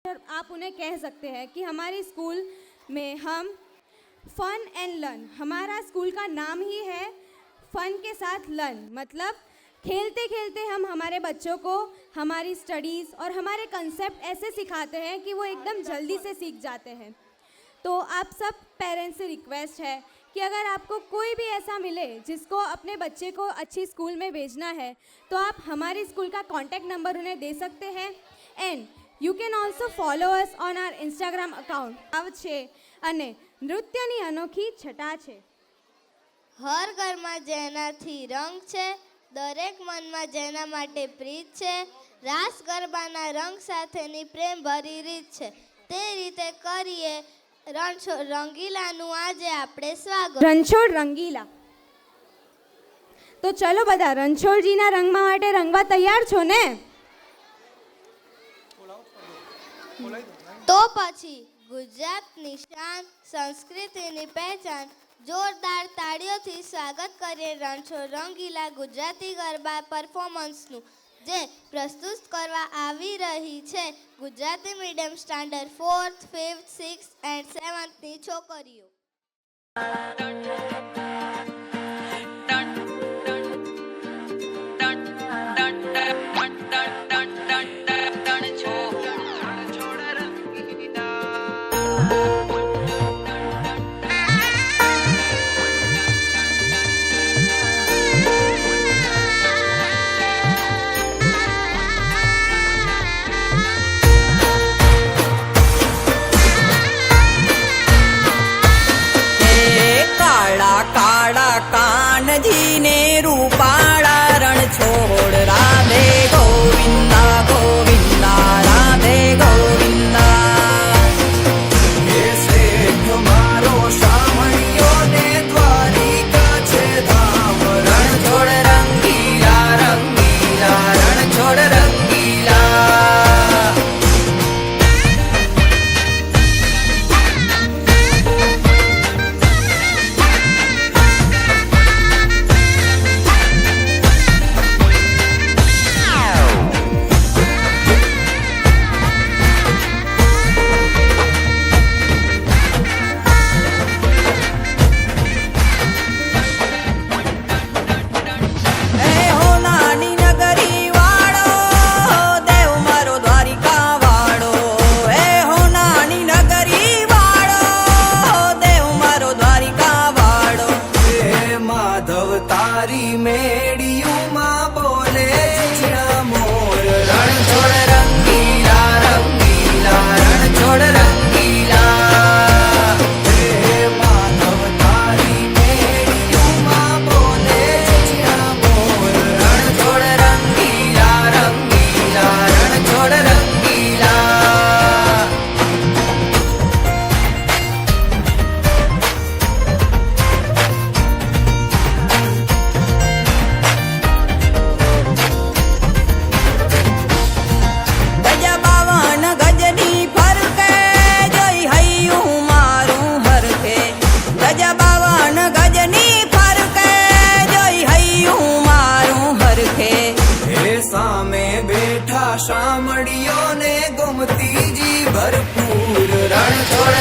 आप उन्हें कह सकते हैं कि हमारी स्कूल में हम फन एंड लर्न, हमारा स्कूल का नाम ही है फन के साथ लर्न, मतलब खेलते खेलते हम हमारे बच्चों को हमारी स्टडीज़ और हमारे कंसेप्ट ऐसे सिखाते हैं कि वो एकदम जल्दी से सीख जाते हैं। तो आप सब पेरेंट्स से रिक्वेस्ट है कि अगर आपको कोई भी ऐसा मिले जिसको अपने बच्चे को अच्छी स्कूल में भेजना है तो आप हमारी स्कूल का कॉन्टैक्ट नंबर उन्हें दे सकते हैं। And you can also follow us on our Instagram account. છે અને નૃત્યની અનોખી છટા છે। હર ઘરમાં જેનાથી રંગ છે, દરેક મનમાં જેના માટે પ્રીત છે, રાસ ગરબાના રંગ સાથેની પ્રેમ ભરી રીત છે, તે રીતે કરીએ રણછોડ રંગીલાનું આજે આપણે સ્વાગત। રણછોડ રંગીલા, તો ચલો બધા રણછોડજીના રંગમાં માટે રંગવા તૈયાર છો ને? તો પછી ગુજરાતની શાન, સંસ્કૃતિની પહેચાન જોરદાર તાળીઓથી સ્વાગત કરીએ રણછોડ રંગીલા ગુજરાતી ગરબા પરફોર્મન્સનું, જે પ્રસ્તુત કરવા આવી રહી છે Gujarati medium standard 4th, 5th, 6th and 7thની છોકરીઓ। કાનજીને રૂપાળા રણછોડ રાધે ગોવિંદા ગોવિંદા રાધે ગોવિંદા। હે શેઠ મારો શામળિયો ને દ્વારિકા છે ધામ, રણછોડ રંગીલા રંગીલા રણછોડ રંગીલા। તારી મેડિયુમાં બોલે જીણા મોર, રણછોડ રંગીલા રંગીલા રણછોડ રંગીલા। હે માધવ તારી મેડિયુમાં બોલે જીણા મોર, રણછોડ રંગીલા રંગીલા રણછોડ રંગીલા। સામે બેઠા શામળિયો ને ગોમતીજી ભરપૂર, રણછોડ